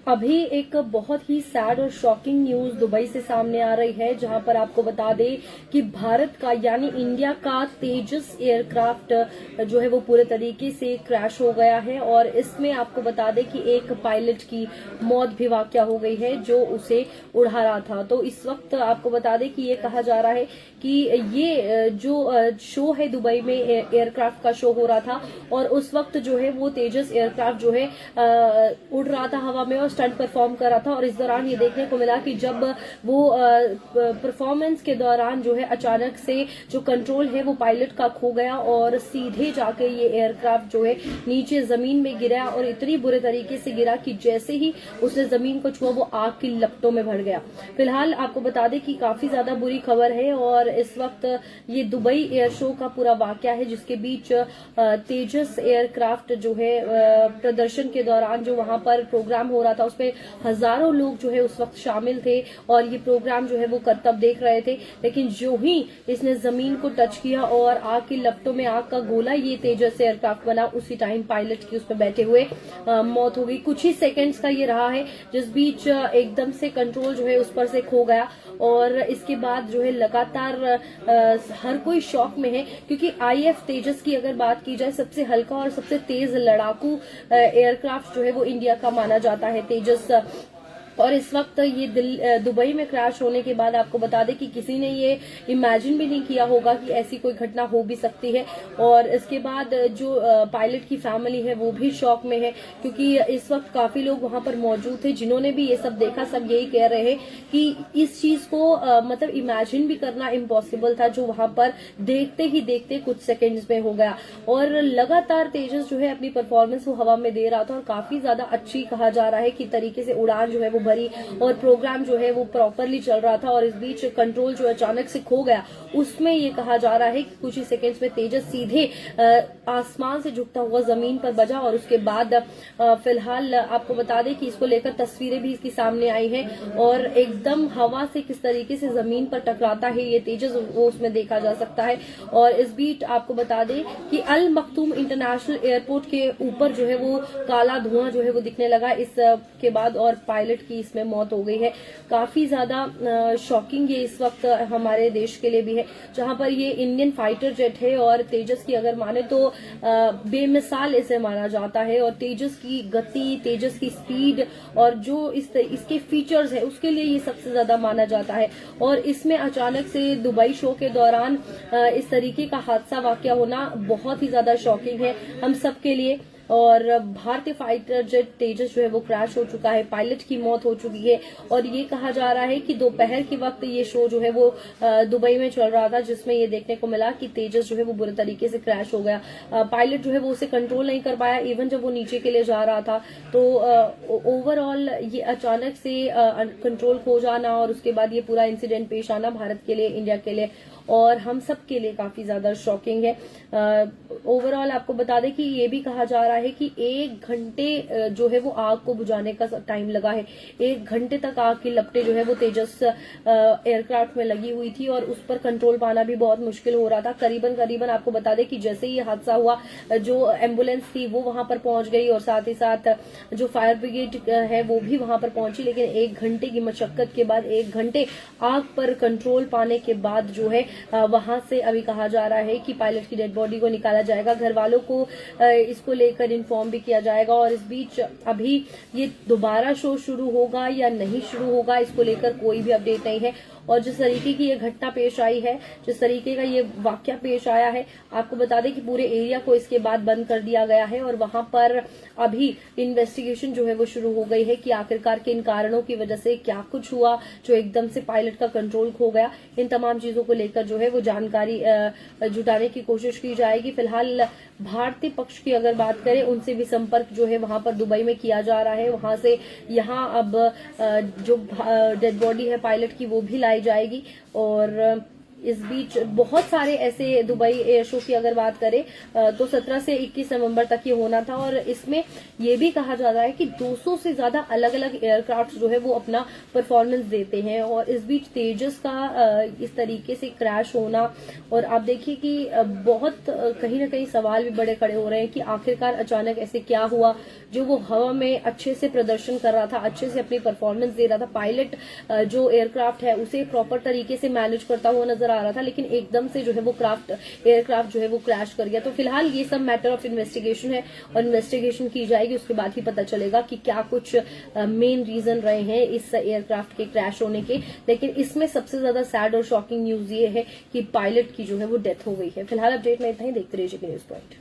अभी एक बहुत ही सैड और शॉकिंग न्यूज दुबई से सामने आ रही है, जहां पर आपको बता दें कि भारत का यानी इंडिया का तेजस एयरक्राफ्ट जो है वो पूरे तरीके से क्रैश हो गया है। और इसमें आपको बता दें कि एक पायलट की मौत भी वाकया हो गई है जो उसे उड़ा रहा था। तो इस वक्त आपको बता दें कि ये कहा जा रहा है कि ये जो शो है दुबई में एयरक्राफ्ट का शो हो रहा था, और उस वक्त जो है वो तेजस एयरक्राफ्ट जो है उड़ रहा था हवा में और स्टंट परफॉर्म कर रहा था। और इस दौरान ये देखने को मिला कि जब वो परफॉर्मेंस के दौरान जो है अचानक से जो कंट्रोल है वो पायलट का खो गया और सीधे जाके ये एयरक्राफ्ट जो है नीचे जमीन में गिरा, और इतनी बुरे तरीके से गिरा कि जैसे ही उसने जमीन को छुआ वो आग की लपटों में भर गया। फिलहाल आपको बता दें कि काफी ज्यादा बुरी खबर है, और इस वक्त ये दुबई एयर शो का पूरा वाकया है जिसके बीच तेजस एयरक्राफ्ट जो है प्रदर्शन के दौरान जो वहां पर प्रोग्राम हो रहा था उसमें हजारों लोग जो है उस वक्त शामिल थे और ये प्रोग्राम जो है वो करतब देख रहे थे। लेकिन जो ही इसने जमीन को टच किया और आग की लपटों में आग का गोला ये तेजस एयरक्राफ्ट बना, उसी टाइम पायलट की उसमें बैठे हुए मौत हो गई। कुछ ही सेकंड्स का ये रहा है जिस बीच एकदम से कंट्रोल जो है उस पर से खो गया, और इसके बाद जो है लगातार हर कोई शॉक में है, क्योंकि IF तेजस की अगर बात की जाए सबसे हल्का और सबसे तेज लड़ाकू एयरक्राफ्ट जो है वो इंडिया का माना जाता है तेजस। और इस वक्त ये दुबई में क्रैश होने के बाद आपको बता दें कि किसी ने ये इमेजिन भी नहीं किया होगा कि ऐसी कोई घटना हो भी सकती है। और इसके बाद जो पायलट की फैमिली है वो भी शॉक में है, क्योंकि इस वक्त काफी लोग वहां पर मौजूद थे जिन्होंने भी ये सब देखा। सब यही कह रहे हैं कि इस चीज को मतलब इमेजिन भी करना इम्पॉसिबल था, जो वहां पर देखते ही देखते कुछ सेकेंड्स में हो गया। और लगातार तेजस जो है अपनी परफॉर्मेंस वो हवा में दे रहा था और काफी ज्यादा अच्छी कहा जा रहा है कि तरीके से उड़ान जो है वो भरी और प्रोग्राम जो है वो प्रॉपरली चल रहा था। और इस बीच कंट्रोल जो अचानक से खो गया, उसमें ये कहा जा रहा है कि कुछ ही सेकंड्स में तेजस सीधे आसमान से झुकता हुआ जमीन पर बजा। और उसके बाद फिलहाल आपको बता दें कि इसको लेकर तस्वीरें भी इसकी सामने आई हैं, और एकदम हवा से किस तरीके से जमीन पर टकराता है ये तेजस वो उसमें देखा जा सकता है। और इस बीच आपको बता दें कि अल मखतूम इंटरनेशनल एयरपोर्ट के ऊपर जो है वो काला धुआं जो है वो दिखने लगा इसके बाद, और पायलट की इसमें मौत हो गई है। काफी ज्यादा शॉकिंग ये इस वक्त हमारे देश के लिए भी है, जहां पर ये इंडियन फाइटर जेट है और तेजस की अगर माने तो बेमिसाल इसे माना जाता है। और तेजस की गति, तेजस की स्पीड और जो इसके फीचर्स है उसके लिए ये सबसे ज्यादा माना जाता है। और इसमें अचानक से दुबई शो के दौरान इस तरीके का हादसा वाकया होना बहुत ही ज्यादा शॉकिंग है हम सबके लिए। और भारतीय फाइटर जेट तेजस जो है वो क्रैश हो चुका है, पायलट की मौत हो चुकी है। और ये कहा जा रहा है कि दोपहर के वक्त ये शो जो है वो दुबई में चल रहा था, जिसमें ये देखने को मिला कि तेजस जो है वो बुरे तरीके से क्रैश हो गया। पायलट जो है वो उसे कंट्रोल नहीं कर पाया, इवन जब वो नीचे के लिए जा रहा था। तो ओवरऑल ये अचानक से कंट्रोल खो जाना और उसके बाद ये पूरा इंसिडेंट पेश आना भारत के लिए, इंडिया के लिए और हम सब के लिए काफी ज्यादा शॉकिंग है। ओवरऑल आपको बता दें कि ये भी कहा जा रहा है कि 1 घंटे जो है वो आग को बुझाने का टाइम लगा है। 1 घंटे तक आग की लपटें जो है वो तेजस एयरक्राफ्ट में लगी हुई थी और उस पर कंट्रोल पाना भी बहुत मुश्किल हो रहा था। करीबन आपको बता दें कि जैसे ही ये हादसा हुआ, जो एम्बुलेंस थी वो वहां पर पहुंच गई और साथ ही साथ जो फायर ब्रिगेड है वो भी वहां पर पहुंची। लेकिन 1 घंटे की मशक्कत के बाद, 1 घंटे आग पर कंट्रोल पाने के बाद जो है वहां से अभी कहा जा रहा है कि पायलट की डेड बॉडी को निकाला जाएगा। घर वालों को इसको लेकर इन्फॉर्म भी किया जाएगा। और इस बीच अभी ये दोबारा शो शुरू होगा या नहीं शुरू होगा, इसको लेकर कोई भी अपडेट नहीं है। और जिस तरीके की ये घटना पेश आई है, जिस तरीके का ये वाकया पेश आया है, आपको बता दें कि पूरे एरिया को इसके बाद बंद कर दिया गया है और वहां पर अभी इन्वेस्टिगेशन जो है वो शुरू हो गई है कि आखिरकार किन कारणों की वजह से क्या कुछ हुआ जो एकदम से पायलट का कंट्रोल खो गया। इन तमाम चीजों को लेकर जो है वो जानकारी जुटाने की कोशिश की जाएगी। फिलहाल भारतीय पक्ष की अगर बात करें, उनसे भी संपर्क जो है वहां पर दुबई में किया जा रहा है। वहां से यहाँ अब जो डेड बॉडी है पायलट की वो भी लाई जाएगी। और इस बीच बहुत सारे ऐसे दुबई एयर शो की अगर बात करें तो 17 से 21 नवंबर तक ये होना था और इसमें ये भी कहा जा रहा है कि 200 से ज्यादा अलग अलग एयरक्राफ्ट जो है वो अपना परफॉर्मेंस देते हैं। और इस बीच तेजस का इस तरीके से क्रैश होना, और आप देखिए कि बहुत कहीं ना कहीं सवाल भी बड़े खड़े हो रहे हैं कि आखिरकार अचानक ऐसे क्या हुआ। जो वो हवा में अच्छे से प्रदर्शन कर रहा था, अच्छे से अपनी परफॉर्मेंस दे रहा था, पायलट जो एयरक्राफ्ट है उसे प्रॉपर तरीके से मैनेज करता हुआ नजर आ रहा था, लेकिन एकदम से जो है वो एयरक्राफ्ट जो है वो क्रैश कर गया। तो फिलहाल ये सब मैटर ऑफ इन्वेस्टिगेशन है और इन्वेस्टिगेशन की जाएगी, उसके बाद ही पता चलेगा कि क्या कुछ मेन रीजन रहे हैं इस एयरक्राफ्ट के क्रैश होने के। लेकिन इसमें सबसे ज्यादा सैड और शॉकिंग न्यूज ये है कि पायलट की जो है वो डेथ हो गई है। फिलहाल अपडेट में इतना ही, देखते रहिए जेके न्यूज पॉइंट।